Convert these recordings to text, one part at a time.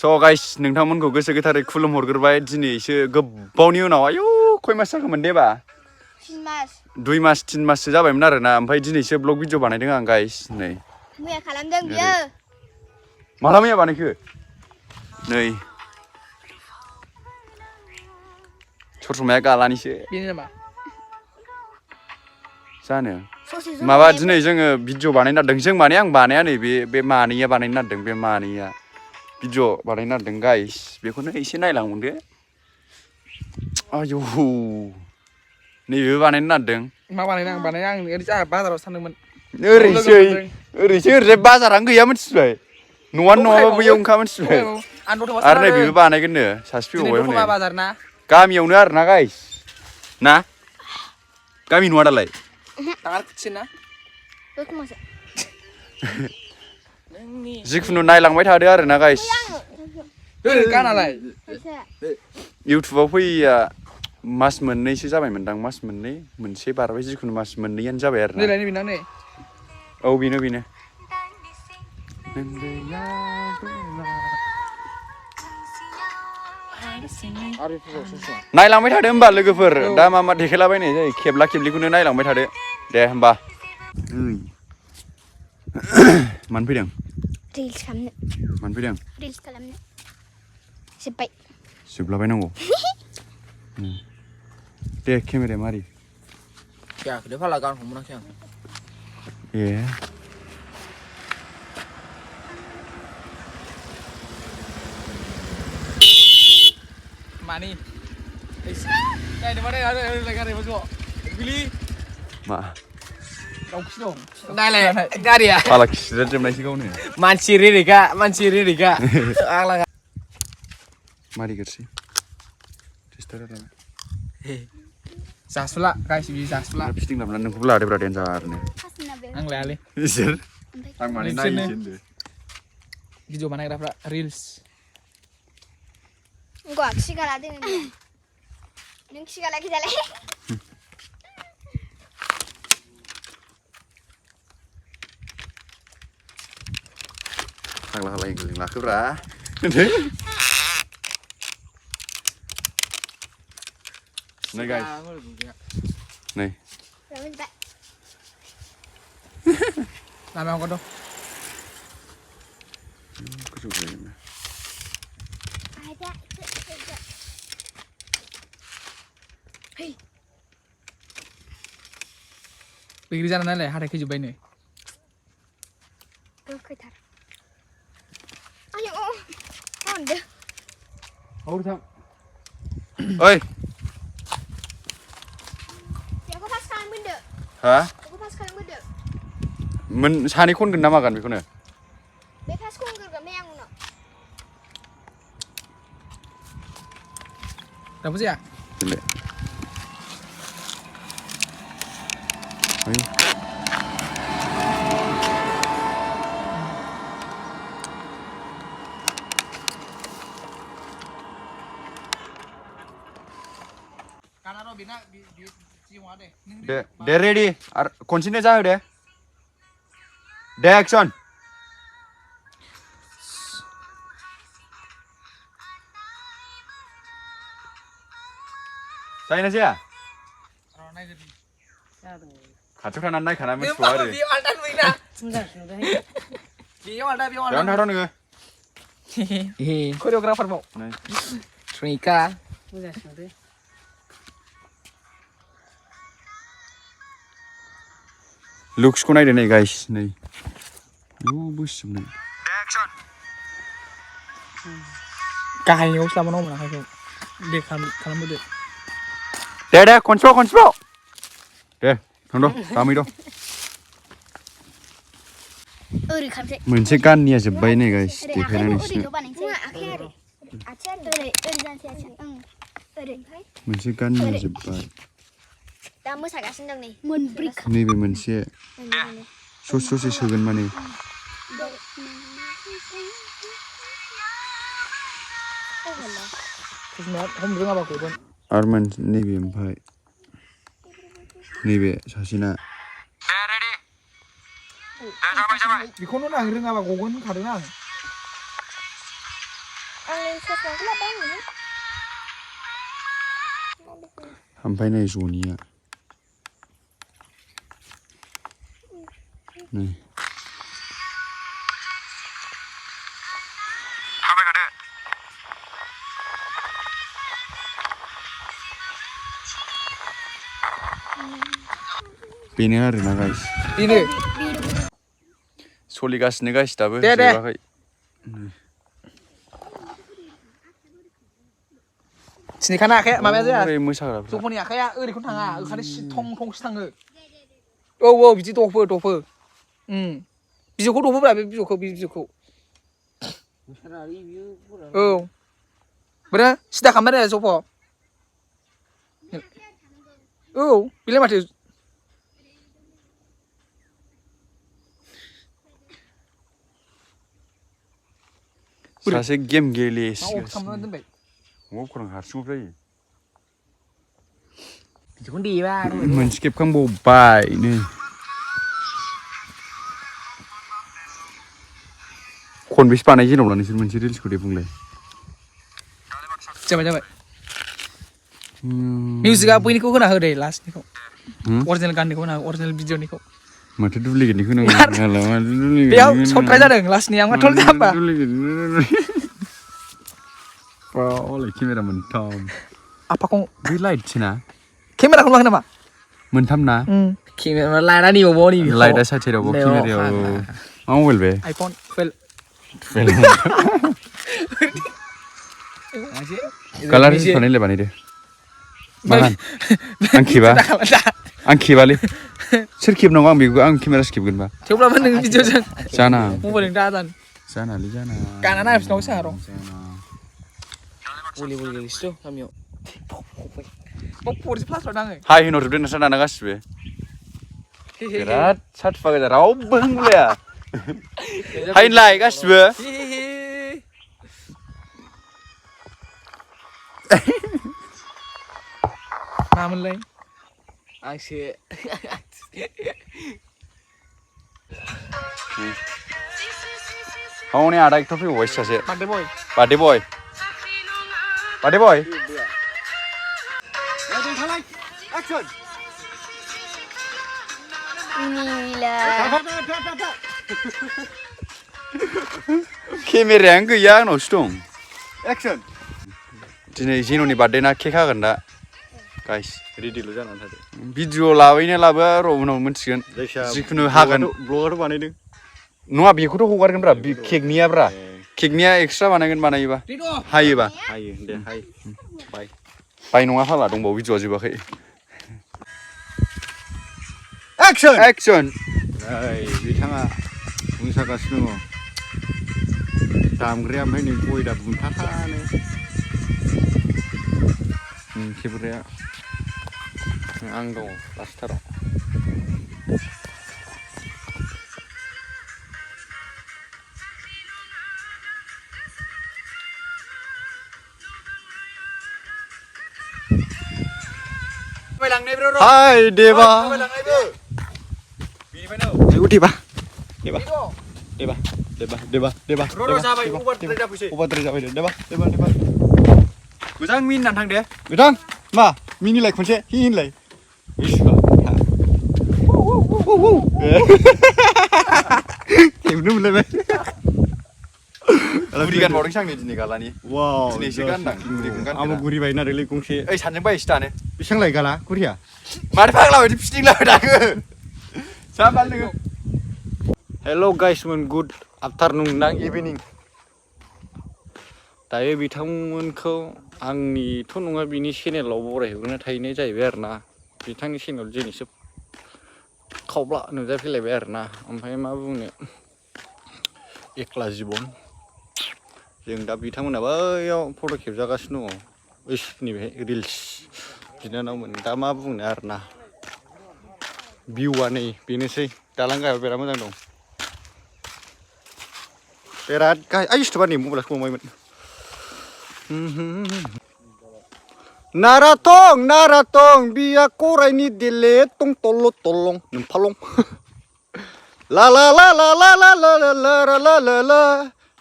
Guys नोंथांमोनखौ गोसो गोथारै खुलुमहरग्रोबाय दिनैसो गोबावनि उनाव आयौ खय मास जाखोमोन देबा 2 मास 3 माससो जाबायमोन आरोना ओमफ्राय दिनैसो ब्लग भिडिअ बानायदों आं गाइस नै मैया खालामदों बियो माला मैया बानायखो नै सरसमाया गालानिसो बेनो नामा जानो माबा दिनै जोङो भिडिअ बानायनो नागिरदों जों माने आं बानाया नै बे मानैया बानायनो नागिरदों बे मानैया भिडिअ बानायनो नागिरदों गाइस बेखौनो एसे नायलांदो आयौ नैबे बानायनो नागिरदों मा बानायनो आं ओरै जाहा बाजाराव सानदोंमोन ओरैजाय बाजारानो गैया मिथिबाय न'आनो नङाबा बैयाव ओंखा मिथिबाय आरो नै बेबो बानायगोननो सासे फैबावबाय हनै गामियावनो आरोना गाइस ना गामि नङा दालाय जिखुनु नायलांबाय थादो आरोना गाइस इउटुबाव फैया मास मोननैसो जाबायमोनदां मास मोनसे बारबाय जिखुनु मास मोननैयानो जाबाय आरो ना औ बेनो नायलांबाय थादो होमबा लोगोफोर दा मा देखायलाबायनाय जायो खेबला खेबलिखौनो नायलांबाय थादो दे होमबा मानो फैदों रिल्स खालामनो मानो फैदों रिल्स खालामनो जोबलाबायनांगौ दे केमेराया मारि जायाखैलै फाला गानखौनो मोनाखै आं ए मानि मा नायलाय गारिया फाला खिस्राजोबनायसो गावनो मानसि रेरेगा मारि गोरसै जासुला गासिबो जासुला फिटिं लाबोनानै नोंखौबो लादोब्रा देनजारनो आं लायालै इसोर आं माने नायनोसो होनदों भिडिअ बानायग्राफ्रा रिल्स गवा खिगाला दोनो नों खिगाला खिजालाय फाग्ला हाला इंग्लिजों लाखोब्रा नै गाइस नै लामायाव दं बैग्रि जाना नायलाय हाथाय खैजोब्बाय नै गोखैथार आयौ होनदो हर थां ओइ बेखौ पास खालामबोदो हा बेखौ पास खालामबोदो सानै खनगोन ना मागोन बेखौनो बे पास खनगोरगोन नै आं उनाव दाबो जाया दोनदो दे रेडि आरो खनसेनो जाहो दे एक्सन जायोना जाया खाथियाव थानानै नायखाना मिथिबावा आरो बेयावनो थाथ' नोङो करिय'ग्राफार बाव ट्रेका लुक्सखौ नायदो नै गाइस नै बोसिजोबनाय गाहायावसो लाबोनांगौमोन आखाइखौ दे खालामबोदो दे खनसेबाव दे थांद' गामै द' ओरै खामसै मोनसे गाननिया जोब्बाय नै गाइस देखायना नोंसिनो मोनसे गाननिया जोब्बाय दा मोसागासिनो दं नै मोनब्रै नैबे मोनसे ससे सोगोन माने आरो नैबे ओमफ्राय नैबे सासेना बेखौनो आं रोङाबा गगोन होनखादों आं Angin sesuatu lah bang ini. ओमफ्राय नै ज'निया नै बेनो आरोना गाइस बेनो सोलिगासिनो गाइस दाबो दे जोबाखै सिनिखाना आखाया माबाया जाया ओरै मोसाग्राफ्रा जफोरनि आखाया ओरैखौनो थाङा ओंखायनो थं थंसो थाङो औ बिदि दफो बिजौखौ दफोब्रा बे बिजौखौ औ बोरो सिदा खालामबाय दे जफ' औ बेलाय माथो सासे गेम गेलेसिगासिनो खालामना दोनबाय अबाव खरां हारसिङाव जायो बिदिखौनो देबा मोनसे खेबखांबावबाय नै खनबेसे बानाय जेनेबा नोंसोर मोनसे रिल्सखौ दे बुंलाय जाबाय मिउजिकआ बैनिखौ होना हो दे लास्टनिखौ अरिजिनेल गाननिखौ होना हो अरिजिनेल भिडिअनिखौ माथो डुप्लिकेटनिखौ नांगौ बेयाव सर्टकाट जादों लास्टनि आं माथो जाबा बावलाय केमेरा मोनथाम आफाखौ बै लाइटसोना केमेराखौ लाङो नामा मोनथाम ना केमेरा लाइटआ नैबाव लाइटआ साइडआव केमेरायाव मा मबाइल बे आइफन 12 कालार बानायलाय बानायदो माहान आं खेबालै सोर खेबनांगौ आं बेखौ आं केमेरासो खेबगोनबा थेवब्लाबो नों भिडिअजों जाना मबाइलजों दाजान जानालै जाना गाना नायफिनाव साहा रं बलि गेलेसिथ' गामियाव फरजि प्लास नाङो हाय होनहरजोबदो नोंस्रा दाना गासिबो बिराद सार्टिफा गोजा रावबो होनलाया हाय होनलाय गासिबो मामोनलाय आंसो हनै आदा एकथ' फैबावबाय सासे बार्थडे बय बार्थडे बय Inilah. केमेरायानो गैया आंनावसो दं एक्सन दिनै जेन'नि बार्थडे ना केक हागोन दा गाइस रेडिल' जानानै थादो भिडिअ लाबायनो लाबोआ र' उनाव मोनथिगोन जिखुनु हागोन ब्लगारथ' बानायदों नङा बेखौथ' हगारगोनब्रा केकनियाब्रा केकनिया एक्सट्रा बानायगोन बानायोबा हायोबा हायो दे हाय बाय नङा हाला दंबावो भिडिअआ जोबाखै एक्सन बिथाङा मोसागासिनो दङ दामग्राया ओमफ्राय नै गयदा बुंथाखानो खेबग्राया आं दङ लास्टाराव हाय देबा देबा मोजां मिनिनानै थां दे बिथां मा मिनिलाय खनसे हि होनलाय खेबनो मोनलायबाय गुरि गानबावदोंसो आंनि दिनै गालानि वाव दिनैसो गानदां गुरिखौनो गानफेरा आंबो गुरि बायना आरोलै गंसे ओइ सानजों बायसो दानो बेसेबां लाय गाला गुरिया माथो फाग्ला बायदि फिदिंलाबाय दागो जाबाल नोङो हेल' गाइसमोन गुड आफ्टारनुन ना इभिनिं दायो बिथांमोनखौ आंनिथ' नङा बिनि चेनेलाव बरायहरनो थाहैनाय जाहैबाय आरो ना बिथांनि चेनेल दिनैसो खावब्ला नुजाफैलायबाय आरो ना ओमफ्राय मा बुंनो एकला जिबन जों दा बिथांमोना बैयाव फट' खेबजागासिनो दङ नैबे रिल्स बिनानावमोन दा मा बुंनो आरो ना भिउआ नै बेनोसै दालां गाहायाव बिराद मोजां दं बिराद गाहाय आइ सिथ'बा नै मबाइलासो गंबायमोन नाराथं बिया करायनि देले तं तल तलं नोमफालं ला ला ला ला ला ला ला ला ला ला ला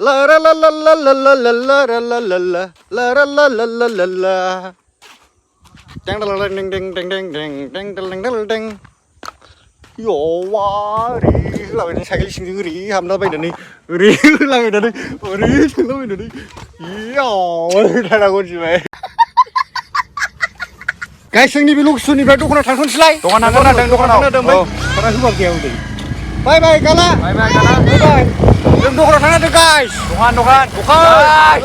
La la la la la la la la la la la la la la la la la la la. Ding ding ding ding ding ding ding ding ding ding ding. Yo wa ri là cái sai cái sinh ri hàm nó bây giờ đi ri là cái đó đi ri thằng nó bây giờ đi yo đây là con gì vậy cái sinh đi bị lúc xuân đi phải đâu có thằng con slay Dखान नांगोन नांदों दखानाव औ karena hubang gel deh bye bye kala bye bye kala bye bye जों दखानाव थांना दं guys दखान दखान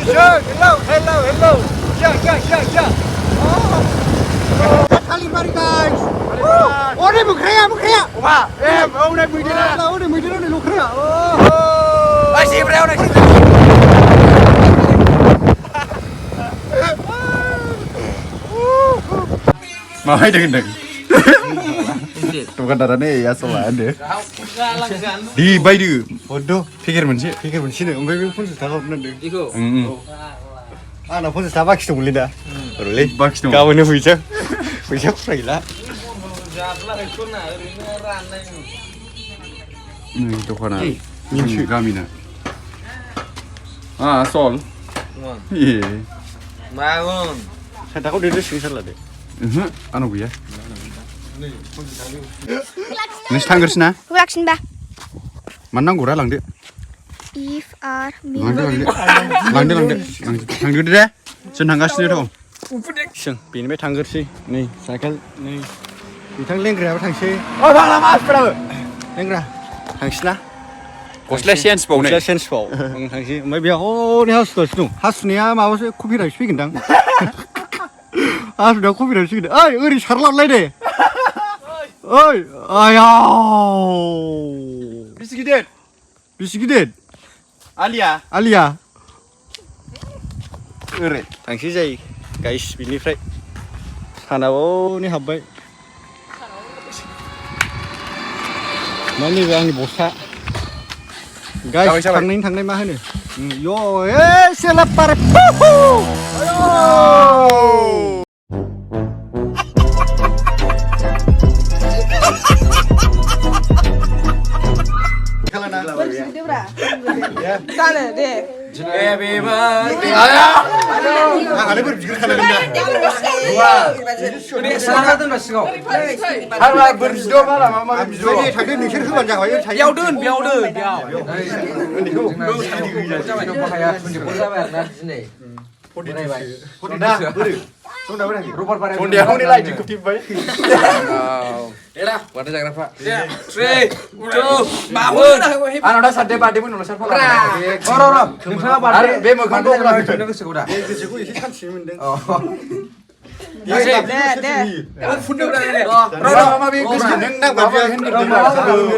hello hello hello ya kali mari guys oh đây một khay Oma em ông này 10 dia lah oh đây 10 dia này lúc khay ai si breo này si mau hai dengan Bukan darahnya ya soalnya deh. Di bayi dia. bodoh Pikir menci. nih ombak pun sudah kau nanti Iko. anak pun sudah bak setengah linda boleh Bak setengah. kau ini punya lah Nih dखाना minci gamina. Ah sol. Iya. Bangun. saya takut dia sering salah deh Anu bu ya. Nasi tanggersna. Reaction ba. Mana ngura langde. If are me. Langde deh. Sen थांगासिनो dong. जों बेनिफ्राय थांग्रोसै नै cycle नै बिथां लेंग्रायाबो थांसै Oh, bang mas berapa? लेंग्रा थांसै ना Gosla sense bau गस्ला nih. सेन्सआव थांसै ओमफ्राय बेयाव हनै हासुगासिनो दं हासुनाया माबासो कपिराइटसो फैगोनदां हासुनायाव कपिराइटसो फैगोन ओइ ओरै सारलांलाय दे ओइ आयाव Bisi gede. बेसे गिदिर Alia. आलिया Ere. थांसै जायो गाइस बिनिफ्राय सानावनि हाबबाय मा नैबे आंनि बस्था गाइस थांनाय मा होनो यो ए सेला पार Dale, deh. Happy birthday. आंहालाय बोरै बिग्रो खालामदों Udah semangat tuh mas kau. Harus berbicara malah mama दा berbicara. थांदो नोंसोर होबानो जाबाय ओरै थायो Biau dun, biau dun, biau. Kenapa kayak penjepul apa ya? Sini. दा बोरै दं दाबो थांखि Rupar pare. Dia aku nilai cukup tiba. Elah, warna jangan apa? 3, 2, bangun. Anak udah sadar pada pun udah sadar. Oro, nungsa pada. Are be mau kamu pulang. Nungsa udah. बे गोसोखौ एसे सानस्रिनो मोनदों Fundo berada deh. Roro mama be kus नों नांबा बे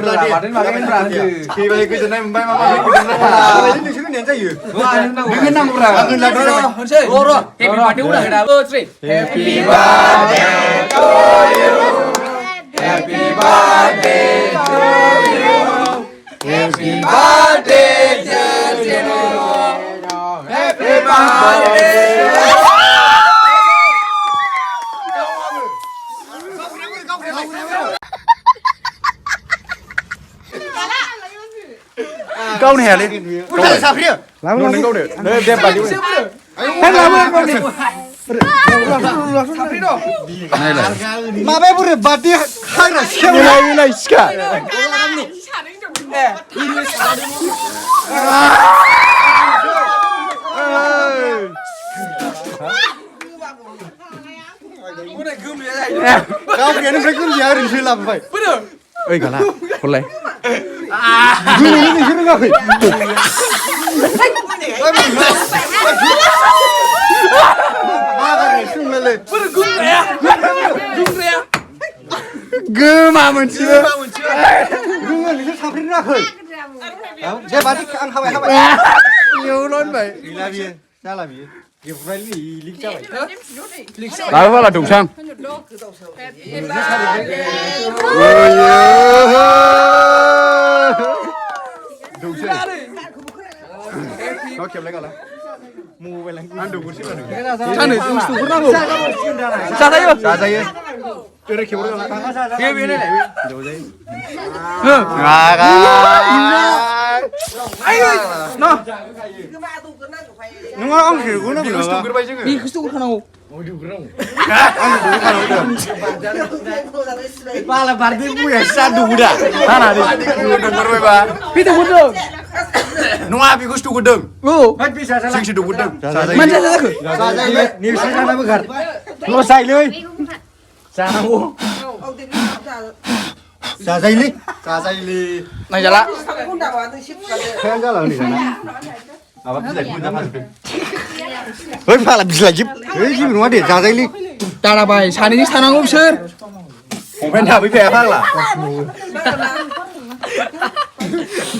Badan badan berada. Ki bae kus nai mbai mama be kus nai. नोंसोर होनायानो जायो Dengan nang ura. Oro, happy birthday udah ada. 3. Happy birthday to you. Happy birthday to you. Happy birthday to you. Happy birthday. Kau nih Ali. उठा साफ्रियो Nung kau deh. Dia badi. Nai lah. माबाया बोरै birthday खाग्रा सिखाव Nilai sika. गावनियानिफ्राय गोमजिया ओरैनोसो लाबोबाय Oi gala. Kulai. गोमोनो नोंसोर रोङाखै मागारनाय सोंलायलाय Gema moncil. रोङो नोंसोर साफ्रि रोङाखै दे बार्थडे आं हाबाय Nyulon bae. गैला बियो जाला बियो गेब्रुनाय लिक जाबाय Lalu malah dong sang. Kau kemana kala? Mobile Ando kursi kan? Sana itu kurang. Sasayo. Sasayo. Kira kemana kala? Biar biar nih. Ngakak. नङा आं हेरगौना बिखौसो दुग्रोबाय जोङो बेखौसो दुगैखानांगौ बाला बारदो बुया सा दुगुदा हानानै दुगुरबायबा बे दुगैदों नङा बेखौसो दुगुरदों औ जोंसो दुगुरदों मानो जाखो जाजायो निरसि जानाबो गार लस जायोलै जानांगौ जाजायोलै जाजायोलै नायजाला खायानो जाला हनै जाना माबा बिलाइखौ मोनजाफाजोबदों बै फाला बिलाइ जोब जेबो नङा दे जाजायोलै दाराबाय सानैजोंसो थानांगौ बिसोर फंबायानो थाफैखाया फाग्ला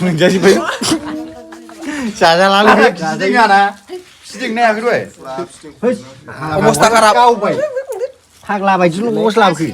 मोनजाजोब्बाय जाजालालै जाजायोना फिदिंनो हायाखै दहाय अबस्था खाराब गावबाय फाग्ला बायदिल' गस्ला लाबोखो